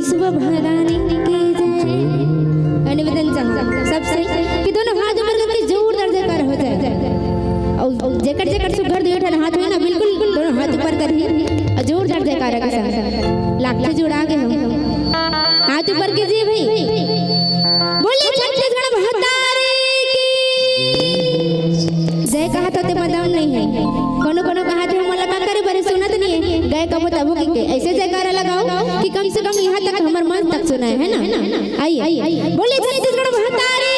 सुबह भरानी की जय। निवेदन सबसे कि दोनों हाथ ऊपर करके जोरदार जयकार हो जाए और जेकर जेकर सुघर दुई हाथ में ना बिल्कुल दोनों हाथ ऊपर करिए और जोरदार जयकार के साथ लाख जोड़ा के हम हाथ ऊपर कीजिए भाई। बोले छत्तीसगढ़ महतारी की जय। कहा तो ते बदाम नहीं है कोनो कोनो कहा थे हमला का करे बरे सुनत नहीं है गए कबो तबो के ऐसे जयकारा लगाओ कि कम से कम यहाँ तक हमार मन तक सुनाए है ना। आइए बोले छत्तीसगढ़ महतारी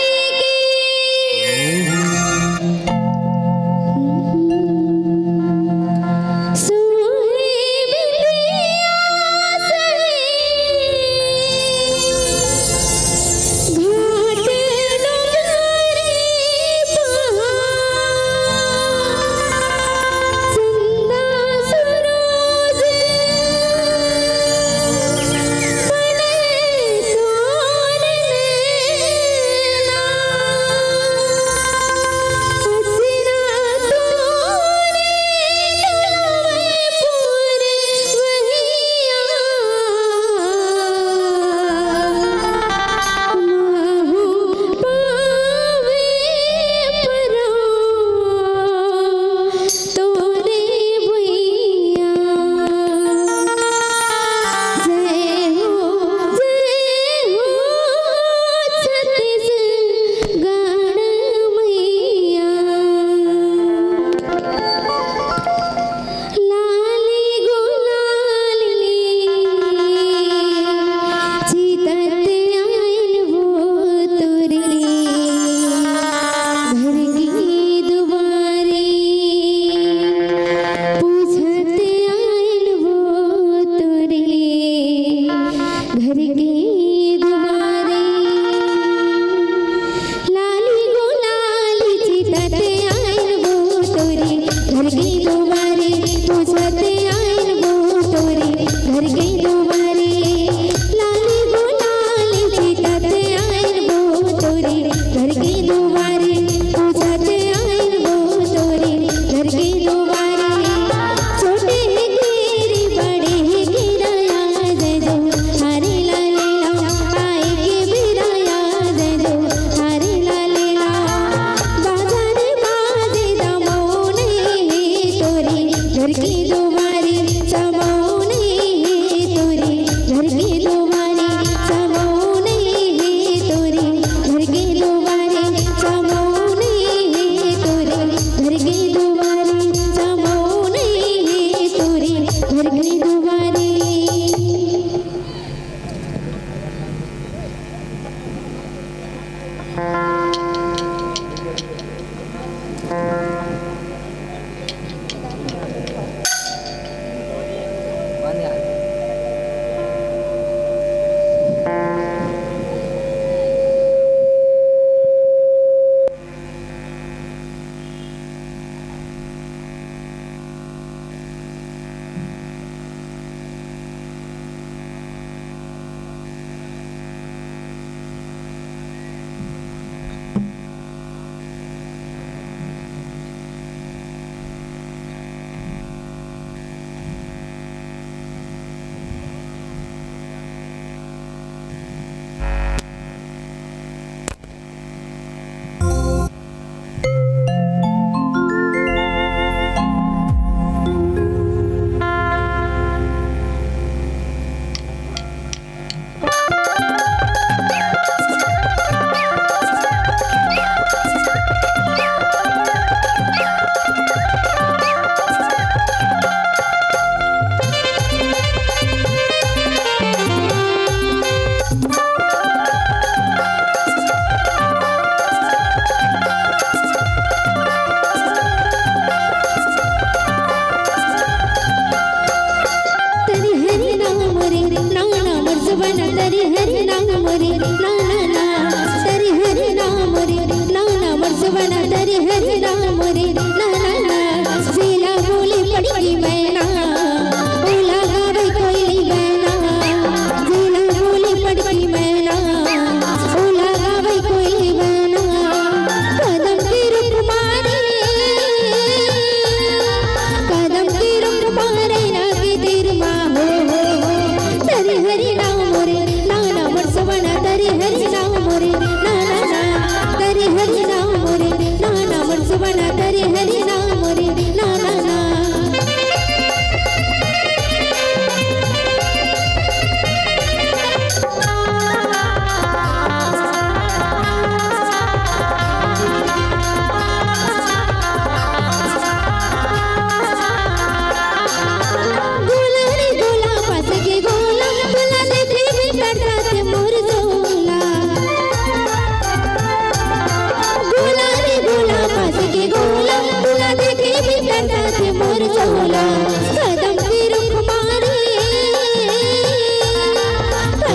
हरि नाम रे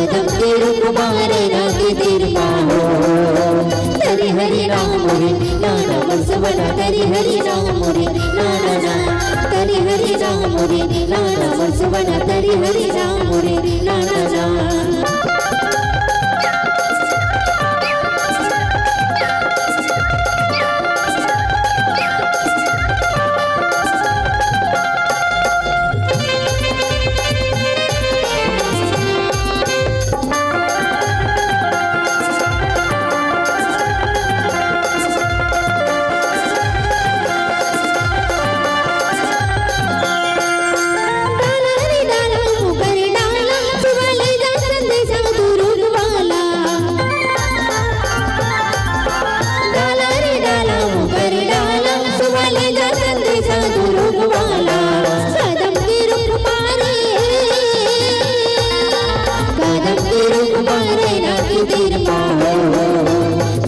कदम के रुख मारे ना के तीर पाहो तरी हरि राम रे नाना मनसवना तरी हरि राम रे नाना ना तरी हरि राम रे नाना मनसवना तरी हरि राम रे नाना ना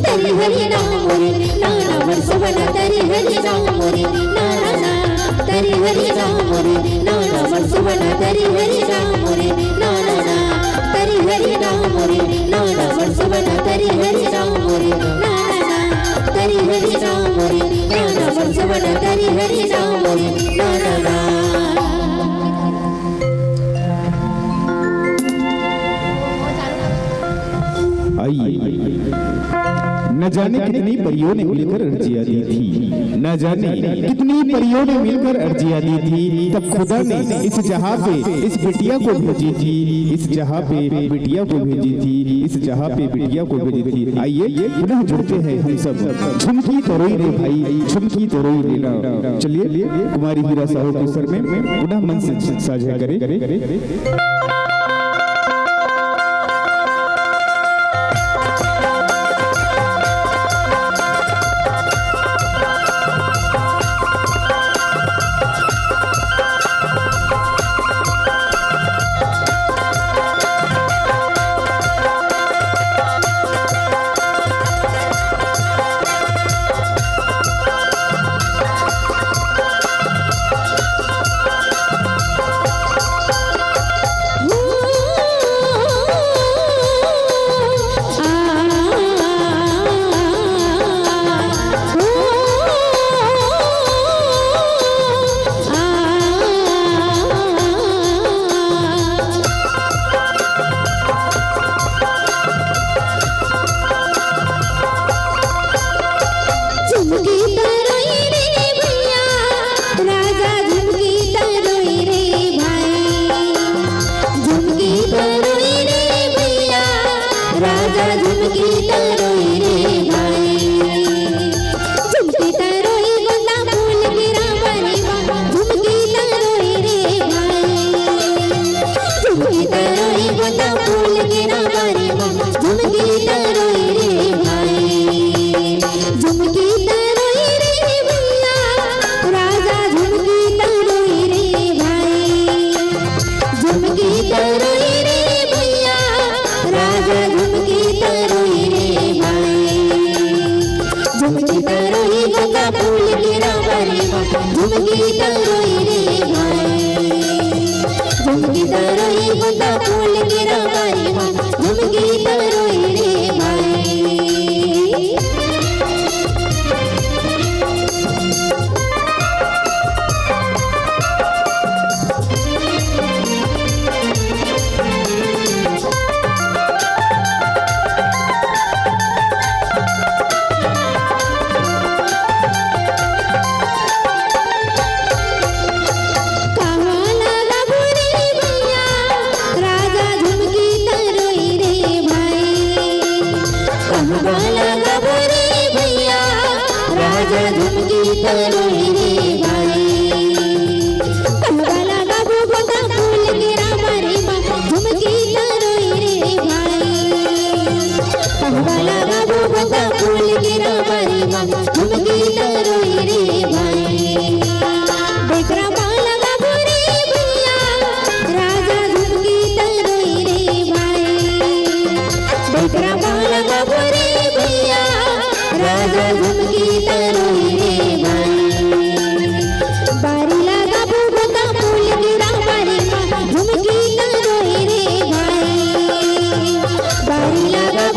तरी हरि राम रे नाना तरी हरि राम रे नाना मनसवना तरी हरि राम रे नाना तरी हरि राम रे नाना मनसवना तरी हरि राम रे नाना तरी हरि राम रे नाना मनसवना तरी हरि राम रे नाना न जाने कितनी परियों ने मिलकर अर्जियां दी थी, न जाने कितनी परियों ने मिलकर अर्जियां दी थी। तब खुदा ने इस जहां पे इस बिटिया को भेजी थी, इस जहां पे बिटिया को भेजी थी, इस जहां पे बिटिया को भेजी थी। आइए पुनः जुड़ते हैं हम सब। झुमकी तरोई रे भाई, झुमकी तरोई रे ना। चलिए कुमारी हीरा साहू के सर में पुनः मन से साझा करें।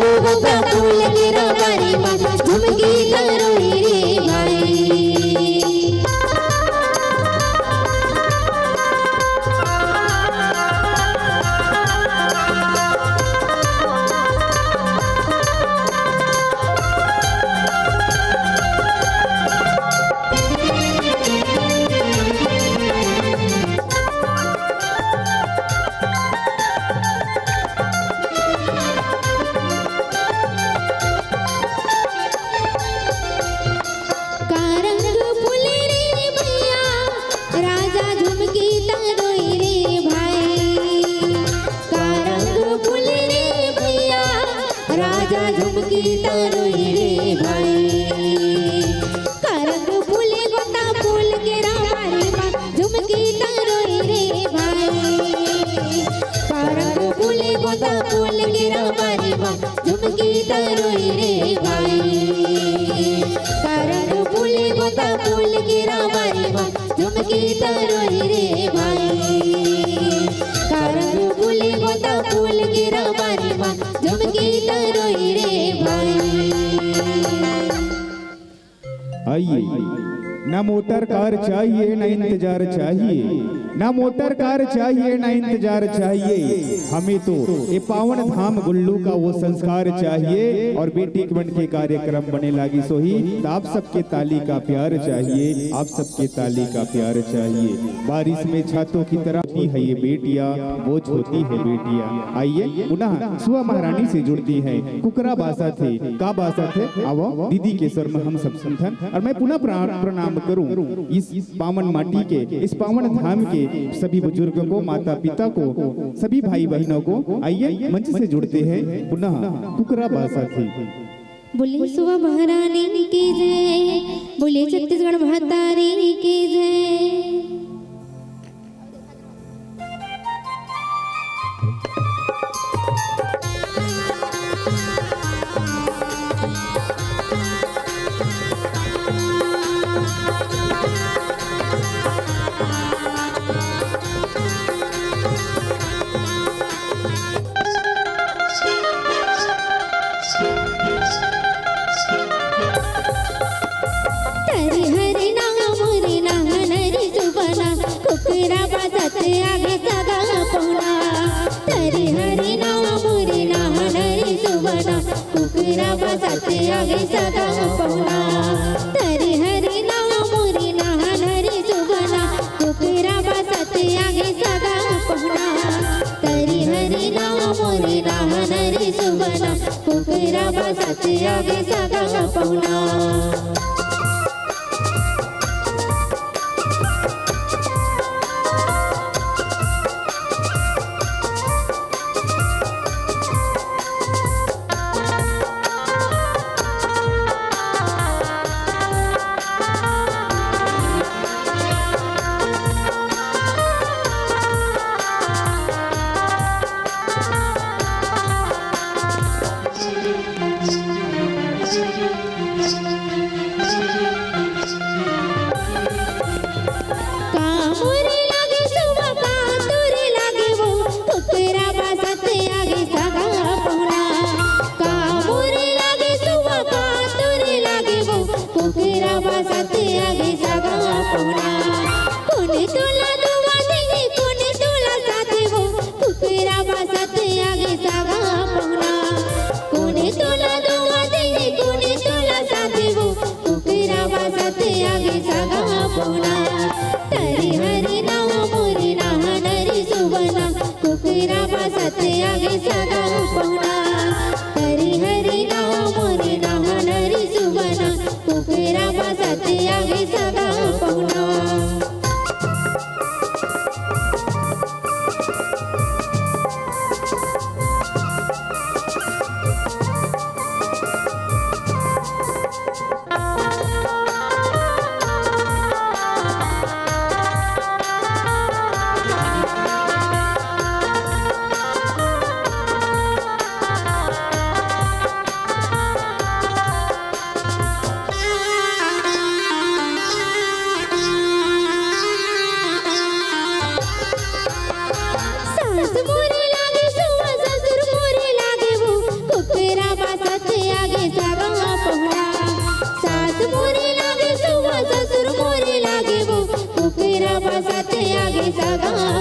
फूले गोता फूल गिरा बारी माँ झुमकी तरोई रे भाई झुमकी तरोई रे भाई करंग फूले गोता फूल गिरा बारी माँ झुमकी तरोई रे भाई करंग फूले गोता फूल गिरा बारी माँ झुमकी तरोई रे भाई करंग फूले गोता फूल गिरा बारी माँ झुमकी तरोई रे भाई करंग फूले गोता फूल गिरा बारी माँ झुमकी तरोई रे भाई आइए, ना मोटर कार चाहिए ना इंतजार चाहिए, ना मोटर कार चाहिए ना इंतजार चाहिए, हमें तो ये पावन धाम गुल्लू का वो संस्कार चाहिए। और बेटी के बन के कार्यक्रम बने लागी सोही तो आप सबके ताली का प्यार चाहिए, आप सबके ताली का प्यार चाहिए। बारिश में छातों की तरह होती है ये बेटियां, बोझ होती है बेटियां। आइए पुनः सुहा महारानी से जुड़ती है। कुकरा बासा थे का बासा थे आवो दीदी के स्वर में हम सब समझन। और मैं पुनः प्रणाम करूं इस पावन माटी के, इस पावन धाम के सभी बुजुर्गों को, माता पिता को, सभी भाई बहनों को। आइए मंच से जुड़ते हैं पुनः कुकरा बासा थी। बोले सुहा महारानी की जय, बोले छत्तीसगढ़ महतारी की जय। तरी हरि नाम रे नहनरी सुबना कुकरा बासत आगे सगा पहुना तरी हरि नाम रे नहनरी सुबना कुकरा बासत आगे सगा पहुना तरी हरि नाम रे नहनरी सुबना कुकरा बासत आगे सगा पहुना तरी हरि नाम रे नहनरी सुबना कुकरा बासत आगे सगा पहुना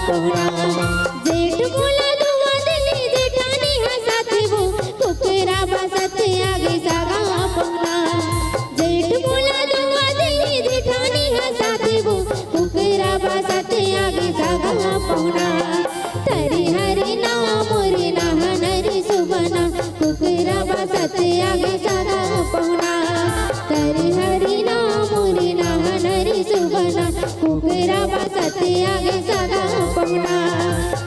पहुना जेठ बोला दुआ दिली जेठानी हसाती वो कुकरा बसत आगे सागा पहुना जेठ बोला दुआ दिली जेठानी हसाती वो कुकरा बसत आगे सागा पहुना तरी हरि नाम रे नहनरी सुबना कुकरा बसत आगे सागा पहुना तरी हरि नाम रे नहनरी सुबना कुकरा बसत आगे सागा पहुना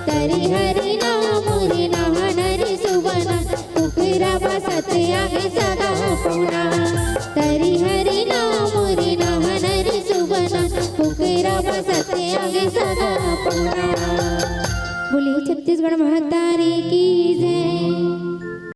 तरी हरि नाम रे नहनरी सुबना कुकरा बसत आगे सागा पहुना तरी हरि नाम रे नहनरी सुबना कुकरा बसत आगे सागा पहुना। बोले छत्तीसगढ़ महातारी की